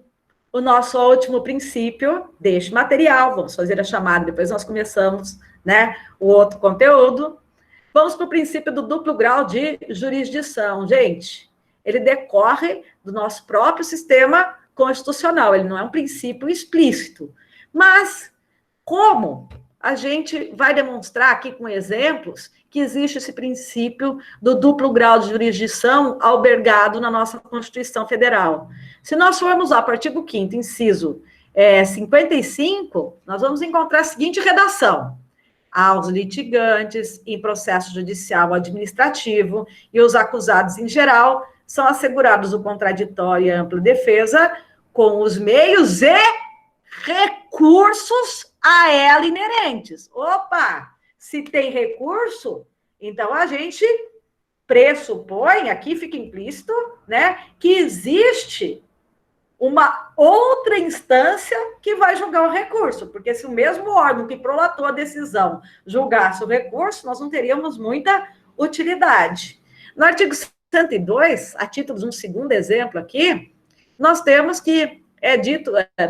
o nosso último princípio deste material, vamos fazer a chamada, depois nós começamos, né, o outro conteúdo. Vamos para o princípio do duplo grau de jurisdição. Gente, ele decorre do nosso próprio sistema constitucional, ele não é um princípio explícito. Mas, como a gente vai demonstrar aqui com exemplos que existe esse princípio do duplo grau de jurisdição albergado na nossa Constituição Federal. Se nós formos lá para o artigo 5º, inciso 55, nós vamos encontrar a seguinte redação: aos litigantes em processo judicial ou administrativo e os acusados em geral são assegurados o contraditório e a ampla defesa com os meios e recursos a ela inerentes. Opa! Se tem recurso, então a gente pressupõe, aqui fica implícito, né, que existe uma outra instância que vai julgar o recurso, porque se o mesmo órgão que prolatou a decisão julgasse o recurso, nós não teríamos muita utilidade. No artigo 102, a título de um segundo exemplo aqui, nós temos que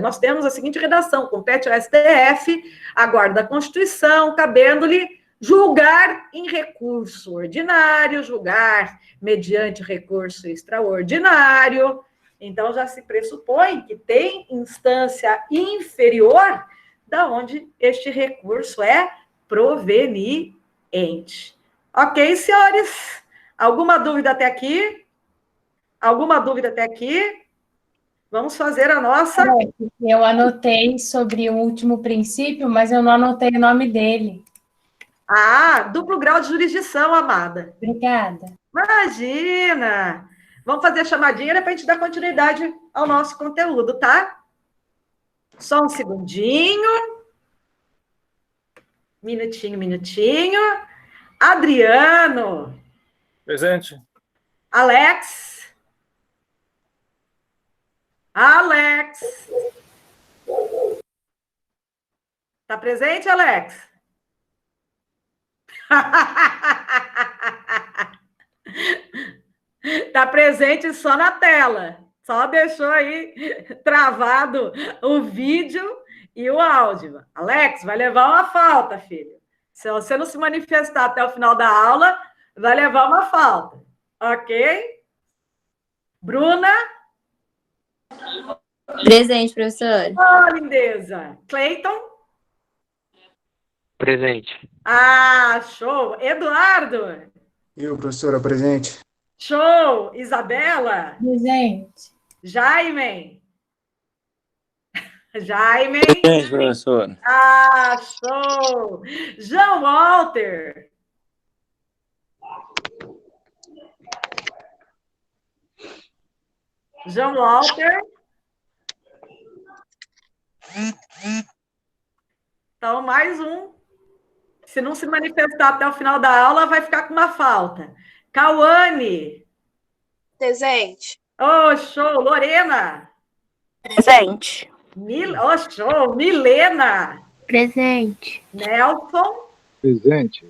nós temos a seguinte redação: compete ao STF, a guarda da Constituição, cabendo-lhe julgar em recurso ordinário, julgar mediante recurso extraordinário. Então, já se pressupõe que tem instância inferior da onde este recurso é proveniente. Ok, senhores? Alguma dúvida até aqui? Alguma dúvida até aqui? Vamos fazer a nossa... Eu anotei sobre o último princípio, mas eu não anotei o nome dele. Ah, duplo grau de jurisdição, amada. Obrigada. Imagina! Vamos fazer a chamadinha para a gente dar continuidade ao nosso conteúdo, tá? Só um segundinho. Minutinho. Adriano. Presente. Alex. Tá presente, Alex? Tá presente só na tela. Só deixou aí travado o vídeo e o áudio. Alex, vai levar uma falta, filho. Se você não se manifestar até o final da aula, vai levar uma falta. Ok? Bruna? Presente, professora. Oh, lindeza. Cleiton? Presente. Ah, show. Eduardo? Eu, professora, presente. Show. Isabela? Presente. Jaime? Presente, professora. Ah, show. João Walter? João Walter? Então, mais um. Se não se manifestar até o final da aula, vai ficar com uma falta. Cauane? Presente. Oh, show. Lorena? Presente. Oh, show. Milena? Presente. Nelson? Presente.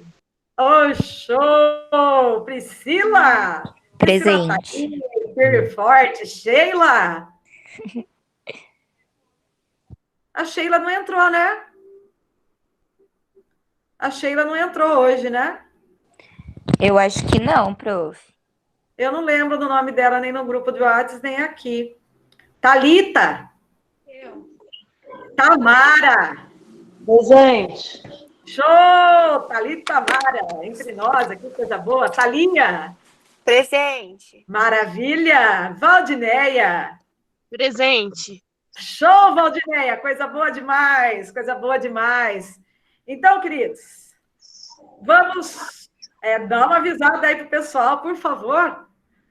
Oh, show. Priscila? Presente. Firme forte. Sheila? A Sheila não entrou, né? A Sheila não entrou hoje, né? Eu acho que não, prof. Eu não lembro do nome dela nem no grupo de WhatsApp, nem aqui. Thalita? Eu. Tamara? Presente. Show! Thalita Tamara, entre nós, aqui, coisa boa. Thalinha? Presente. Maravilha! Valdineia? Presente. Show, Valdineia! Coisa boa demais, coisa boa demais. Então, queridos, vamos dar uma avisada aí pro pessoal, por favor.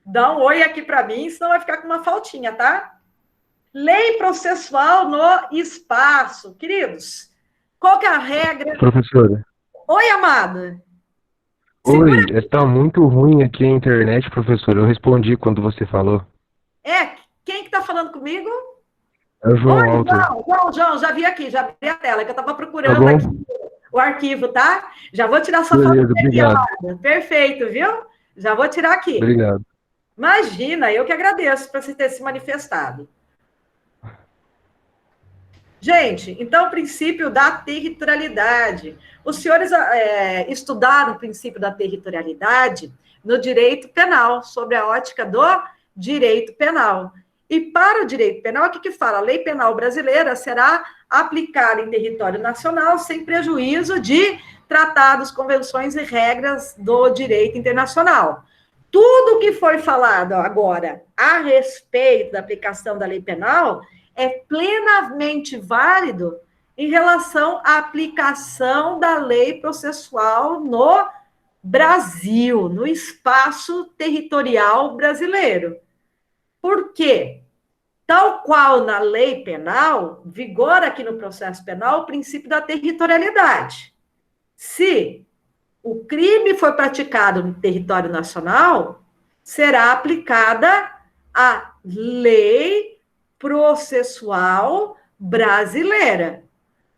Dá um oi aqui para mim, senão vai ficar com uma faltinha, tá? Lei processual no espaço. Queridos, qual que é a regra? Professora. Oi, amada. Oi, está muito ruim aqui a internet, professora. Eu respondi quando você falou. Quem que tá falando comigo? É o João Walter. João, já vi aqui, já abri a tela, que eu estava procurando Tá aqui o arquivo, tá? Já vou tirar sua Beleza, foto aqui, obrigado. amada. Perfeito, viu? Já vou tirar aqui. Obrigado. Imagina, eu que agradeço por você ter se manifestado. Gente, então, o princípio da territorialidade. Os senhores estudaram o princípio da territorialidade no direito penal, sobre a ótica do direito penal. E para o direito penal, o que fala? A lei penal brasileira será aplicada em território nacional sem prejuízo de tratados, convenções e regras do direito internacional. Tudo que foi falado agora a respeito da aplicação da lei penal é plenamente válido em relação à aplicação da lei processual no Brasil, no espaço territorial brasileiro. Por quê? Tal qual na lei penal, vigora aqui no processo penal o princípio da territorialidade. Se o crime foi praticado no território nacional, será aplicada a lei processual brasileira,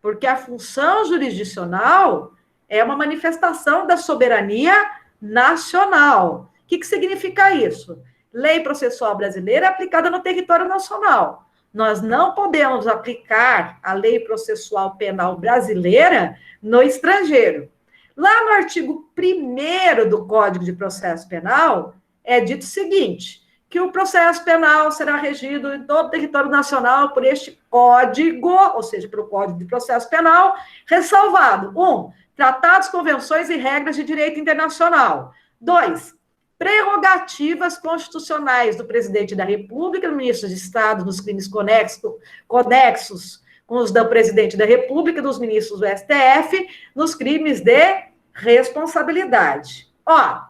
porque a função jurisdicional é uma manifestação da soberania nacional. O que significa isso? Lei processual brasileira é aplicada no território nacional. Nós não podemos aplicar a lei processual penal brasileira no estrangeiro. Lá no artigo 1º do Código de Processo Penal, é dito o seguinte, que o processo penal será regido em todo o território nacional por este código, ou seja, pelo Código de Processo Penal, ressalvado, 1, tratados, convenções e regras de direito internacional. 2, prerrogativas constitucionais do presidente da República, do ministro de Estado, nos crimes conexos com os do presidente da República, dos ministros do STF, nos crimes de responsabilidade. Ó,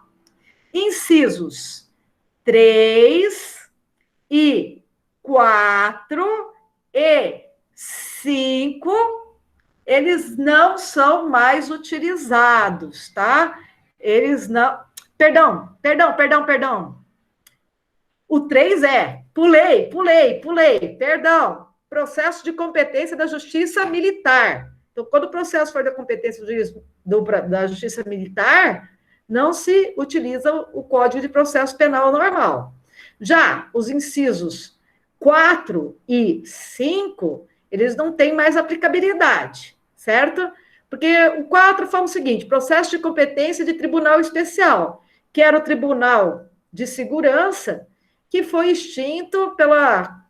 incisos 3 e 4 e 5, eles não são mais utilizados, tá? Eles não... Perdão. O 3 pulei, perdão. Processo de competência da Justiça Militar. Então, quando o processo for da competência da Justiça Militar, não se utiliza o Código de Processo Penal normal. Já os incisos 4 e 5, eles não têm mais aplicabilidade, certo? Porque o 4 fala o seguinte: processo de competência de tribunal especial, que era o Tribunal de Segurança, que foi extinto pela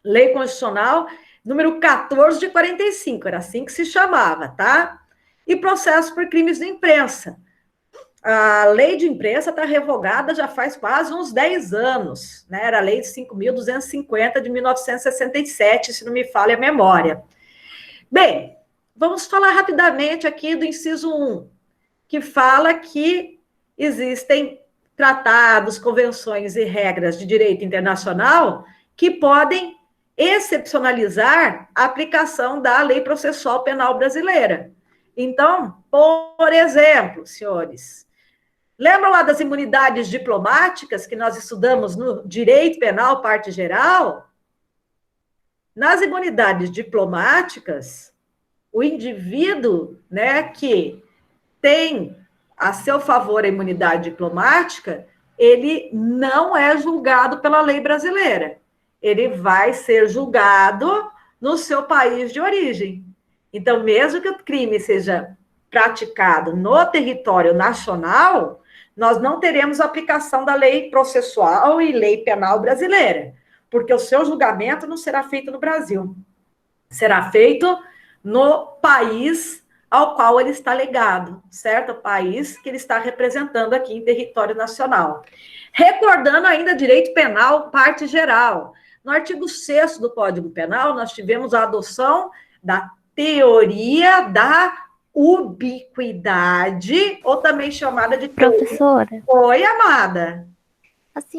Lei Constitucional número 14 de 45, era assim que se chamava, tá? E processo por crimes de imprensa. A lei de imprensa está revogada já faz quase uns 10 anos, né? Era a lei 5.250 de 1967, se não me falha a memória. Bem, vamos falar rapidamente aqui do inciso 1, que fala que existem tratados, convenções e regras de direito internacional que podem excepcionalizar a aplicação da lei processual penal brasileira. Então, por exemplo, senhores, lembram lá das imunidades diplomáticas que nós estudamos no direito penal, parte geral? Nas imunidades diplomáticas, o indivíduo, né, que tem a seu favor a imunidade diplomática, ele não é julgado pela lei brasileira. Ele vai ser julgado no seu país de origem. Então, mesmo que o crime seja praticado no território nacional, nós não teremos aplicação da lei processual e lei penal brasileira, porque o seu julgamento não será feito no Brasil. Será feito no país ao qual ele está legado, certo? O país que ele está representando aqui em território nacional. Recordando ainda direito penal, parte geral. No artigo 6º do Código Penal, nós tivemos a adoção da teoria da ubiquidade, ou também chamada de... Professora. Oi, amada. Assim,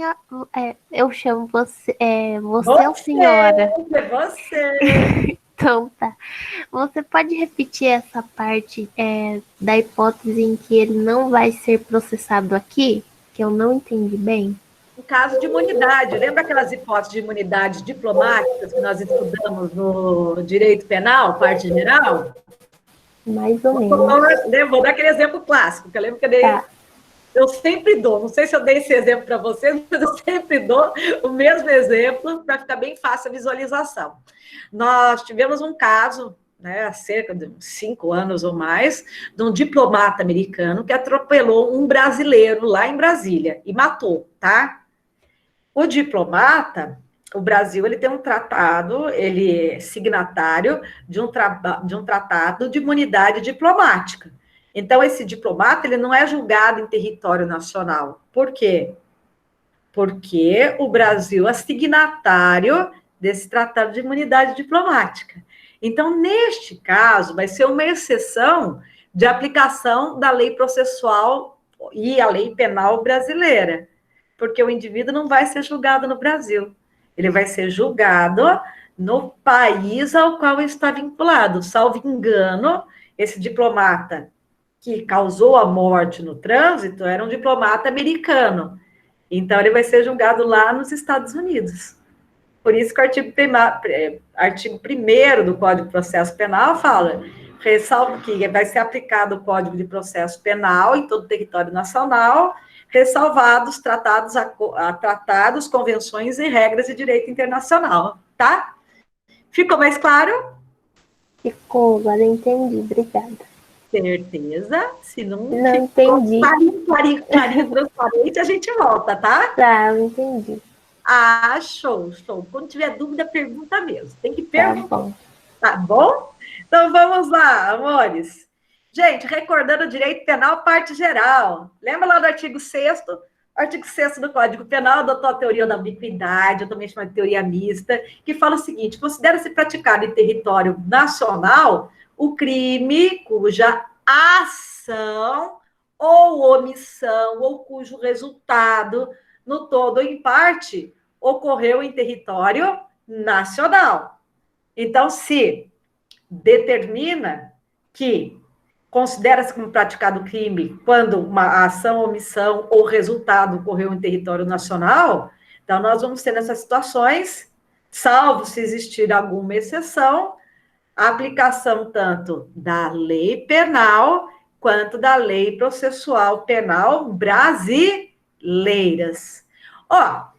eu chamo você, você ou senhora? Você. Então, tá. Você pode repetir essa parte da hipótese em que ele não vai ser processado aqui? Que eu não entendi bem. No caso de imunidade, lembra aquelas hipóteses de imunidade diplomáticas que nós estudamos no direito penal, parte geral? Mais ou menos. Vou dar aquele exemplo clássico, que eu lembro que eu dei... Tá. Eu sempre dou, não sei se eu dei esse exemplo para vocês, mas eu sempre dou o mesmo exemplo para ficar bem fácil a visualização. Nós tivemos um caso, né, há cerca de 5 anos ou mais, de um diplomata americano que atropelou um brasileiro lá em Brasília e matou, tá? O diplomata, o Brasil, ele tem um tratado, ele é signatário de um tratado de imunidade diplomática. Então, esse diplomata, ele não é julgado em território nacional. Por quê? Porque o Brasil é signatário desse tratado de imunidade diplomática. Então, neste caso, vai ser uma exceção de aplicação da lei processual e a lei penal brasileira, porque o indivíduo não vai ser julgado no Brasil. Ele vai ser julgado no país ao qual está vinculado. Salvo engano, esse diplomata que causou a morte no trânsito era um diplomata americano. Então, ele vai ser julgado lá nos Estados Unidos. Por isso que o artigo 1º do Código de Processo Penal fala, ressalva que vai ser aplicado o Código de Processo Penal em todo o território nacional, ressalvados tratados, convenções e regras de direito internacional, tá? Ficou mais claro? Ficou, agora eu entendi, obrigada. Certeza? Se não entendi. Clarinho, transparente, a gente volta, tá? Tá, eu entendi. Ah, show. Quando tiver dúvida, pergunta mesmo. Tem que perguntar. Tá bom. Tá bom? Então, vamos lá, amores. Gente, recordando o direito penal, parte geral. Lembra lá do artigo 6º? Artigo 6º do Código Penal adotou a teoria da ubiquidade, eu também chamo de teoria mista, que fala o seguinte: considera-se praticado em território nacional o crime cuja ação ou omissão, ou cujo resultado, no todo ou em parte, ocorreu em território nacional. Então, se determina que considera-se como praticado crime quando uma ação, omissão ou resultado ocorreu em território nacional, então nós vamos ter nessas situações, salvo se existir alguma exceção, a aplicação tanto da lei penal quanto da lei processual penal brasileiras. Ó,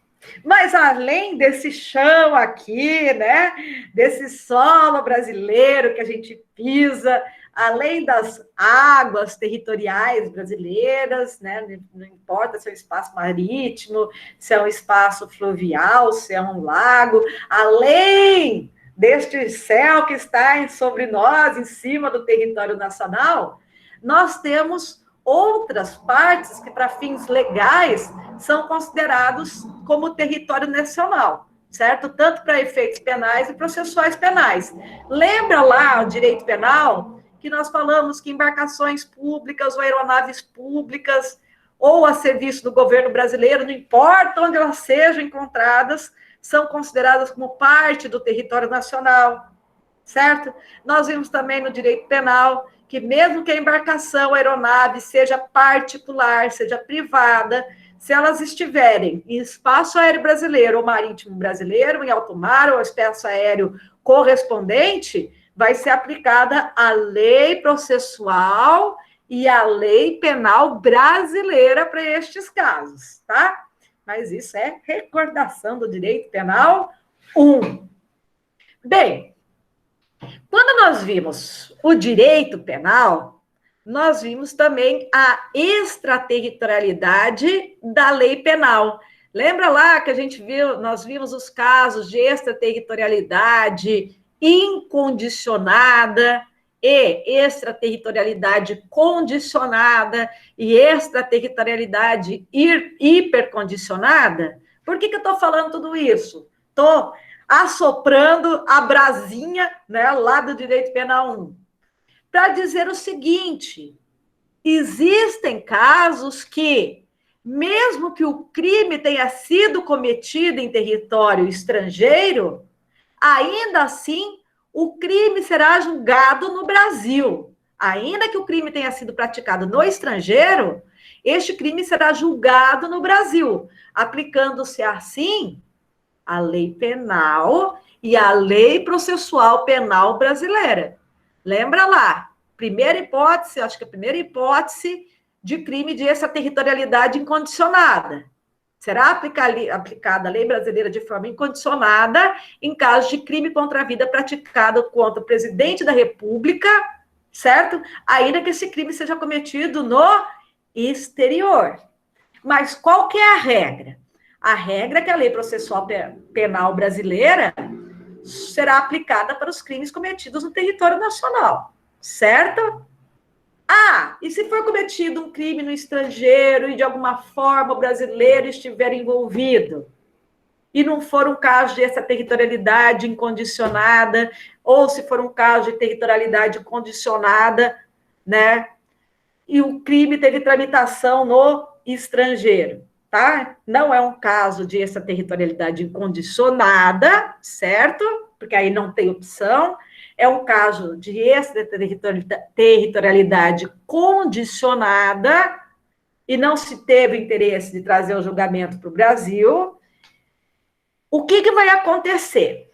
mas além desse chão aqui, né, desse solo brasileiro que a gente pisa, além das águas territoriais brasileiras, né, não importa se é um espaço marítimo, se é um espaço fluvial, se é um lago, além deste céu que está sobre nós, em cima do território nacional, nós temos outras partes que, para fins legais, são considerados como território nacional, certo? Tanto para efeitos penais e processuais penais. Lembra lá o direito penal que nós falamos que embarcações públicas ou aeronaves públicas ou a serviço do governo brasileiro, não importa onde elas sejam encontradas, são consideradas como parte do território nacional, certo? Nós vimos também no direito penal que mesmo que a embarcação, a aeronave seja particular, seja privada, se elas estiverem em espaço aéreo brasileiro ou marítimo brasileiro, em alto mar ou espaço aéreo correspondente, vai ser aplicada a lei processual e a lei penal brasileira para estes casos, tá? Mas isso é recordação do direito penal 1. Bem, quando nós vimos o direito penal, nós vimos também a extraterritorialidade da lei penal. Lembra lá que a gente viu, nós vimos os casos de extraterritorialidade incondicionada e extraterritorialidade condicionada e extraterritorialidade hipercondicionada? Por que eu estou falando tudo isso? Estou assoprando a brasinha, né, lá do direito penal 1, para dizer o seguinte: existem casos que, mesmo que o crime tenha sido cometido em território estrangeiro, ainda assim o crime será julgado no Brasil. Ainda que o crime tenha sido praticado no estrangeiro, este crime será julgado no Brasil, aplicando-se assim a lei penal e a lei processual penal brasileira. Lembra lá, primeira hipótese, acho que a primeira hipótese de crime de extraterritorialidade incondicionada. Será aplicada a lei brasileira de forma incondicionada em caso de crime contra a vida praticado contra o presidente da República, certo? Ainda que esse crime seja cometido no exterior. Mas qual que é a regra? A regra é que a lei processual penal brasileira será aplicada para os crimes cometidos no território nacional, certo? Ah, e se for cometido um crime no estrangeiro e de alguma forma o brasileiro estiver envolvido, e não for um caso de extraterritorialidade incondicionada, ou se for um caso de territorialidade condicionada, né? E o crime teve tramitação no estrangeiro, tá? Não é um caso de extraterritorialidade incondicionada, certo? Porque aí não tem opção. É um caso de extraterritorialidade condicionada e não se teve interesse de trazer o julgamento para o Brasil. O que vai acontecer?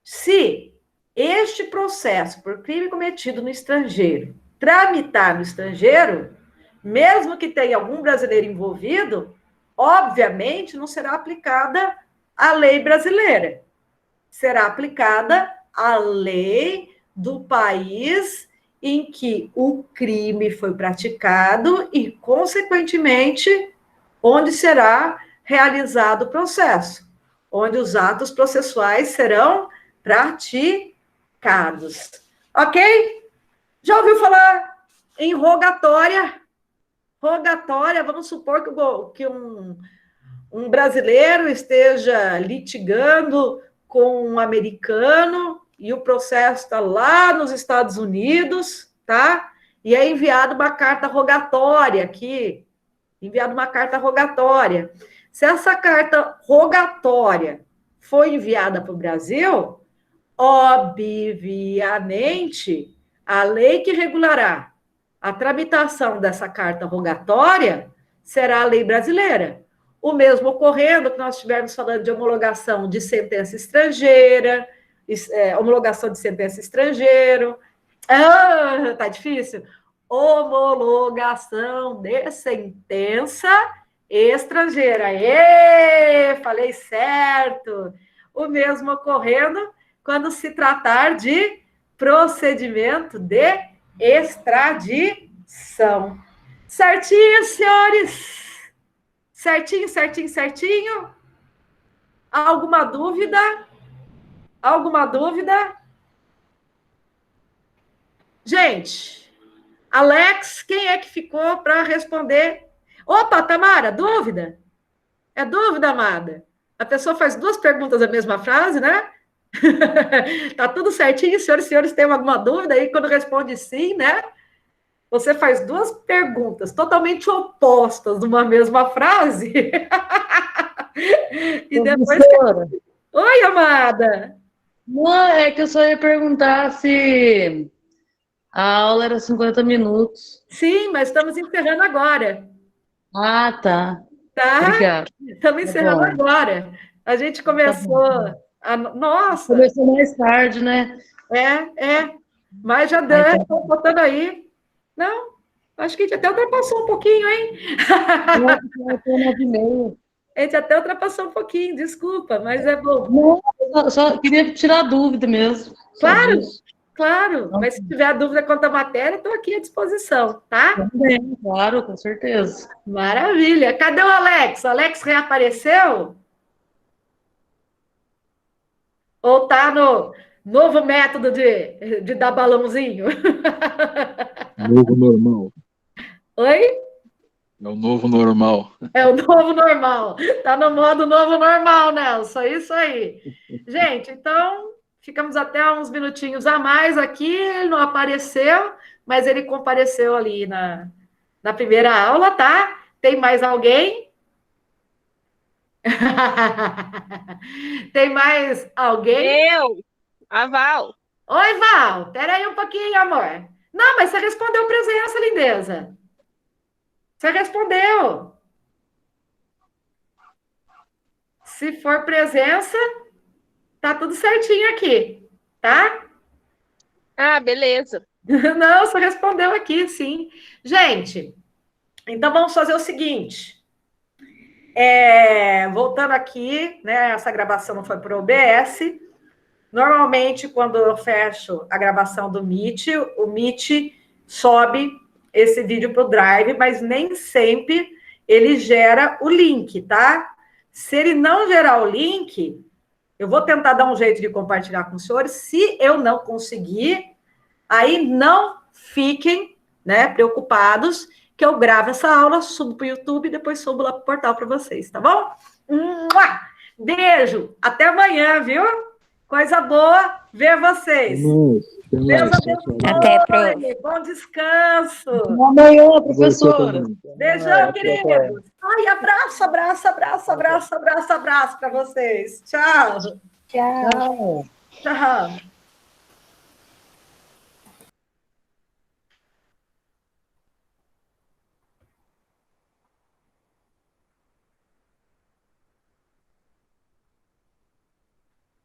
Se este processo por crime cometido no estrangeiro tramitar no estrangeiro, mesmo que tenha algum brasileiro envolvido, obviamente não será aplicada a lei brasileira. Será aplicada a lei do país em que o crime foi praticado e, consequentemente, onde será realizado o processo, onde os atos processuais serão praticados. Ok? Já ouviu falar em rogatória. Rogatória, vamos supor que um brasileiro esteja litigando com um americano e o processo está lá nos Estados Unidos, tá? E é enviada uma carta rogatória aqui, Se essa carta rogatória foi enviada para o Brasil, obviamente, a lei que regulará a tramitação dessa carta rogatória será a lei brasileira. O mesmo ocorrendo que nós estivermos falando de homologação de sentença estrangeira, homologação de sentença estrangeiro. Tá difícil? Homologação de sentença estrangeira. Falei certo. O mesmo ocorrendo quando se tratar de procedimento de extradição. Certinho, senhores? Certinho? Alguma dúvida? Gente, Alex, quem é que ficou para responder? Opa, Tamara, dúvida? É dúvida, amada? A pessoa faz 2 perguntas na mesma frase, né? Tá tudo certinho, senhores e senhores, tem alguma dúvida aí? Quando responde sim, né? Você faz 2 perguntas totalmente opostas numa mesma frase. E depois... Oi, amada! Não, é que eu só ia perguntar se a aula era 50 minutos. Sim, mas estamos encerrando agora. Ah, tá. Tá? Obrigada. Estamos encerrando agora. A gente começou... Nossa! Começou mais tarde, né? Mas já deu, estou botando aí. Não, acho que a gente até ultrapassou um pouquinho, hein? A gente até ultrapassou um pouquinho, desculpa, mas é bom. Não, só queria tirar dúvida mesmo. Claro, mas se tiver dúvida quanto à matéria, estou aqui à disposição, tá? Também, claro, com certeza. Maravilha. Cadê o Alex? O Alex reapareceu? Ou tá no novo método de dar balãozinho? Novo normal. Oi? É o novo normal. É o novo normal. Tá no modo novo normal, Nelson. É isso aí. Gente, então, ficamos até uns minutinhos a mais aqui. Ele não apareceu, mas ele compareceu ali na primeira aula, tá? Tem mais alguém? Tem mais alguém? Eu, a Val. Oi, Val. Espera aí um pouquinho, amor. Não, mas você respondeu presença, lindeza. Você respondeu. Se for presença, tá tudo certinho aqui, tá? Ah, beleza. Não, você respondeu aqui, sim. Gente, então vamos fazer o seguinte. Voltando aqui, né? Essa gravação não foi para o OBS. Normalmente, quando eu fecho a gravação do Meet, o Meet sobe esse vídeo para o Drive, mas nem sempre ele gera o link, tá? Se ele não gerar o link, eu vou tentar dar um jeito de compartilhar com os senhores. Se eu não conseguir, aí não fiquem, né, preocupados, que eu gravo essa aula, subo para o YouTube e depois subo lá para o portal para vocês, tá bom? Beijo, até amanhã, viu? Coisa boa ver vocês. Deus abençoe. Até, prof. Bom descanso. Amanhã, professora. Beijão, queridos. Ai, abraço para vocês. Tchau. Tchau. Tchau.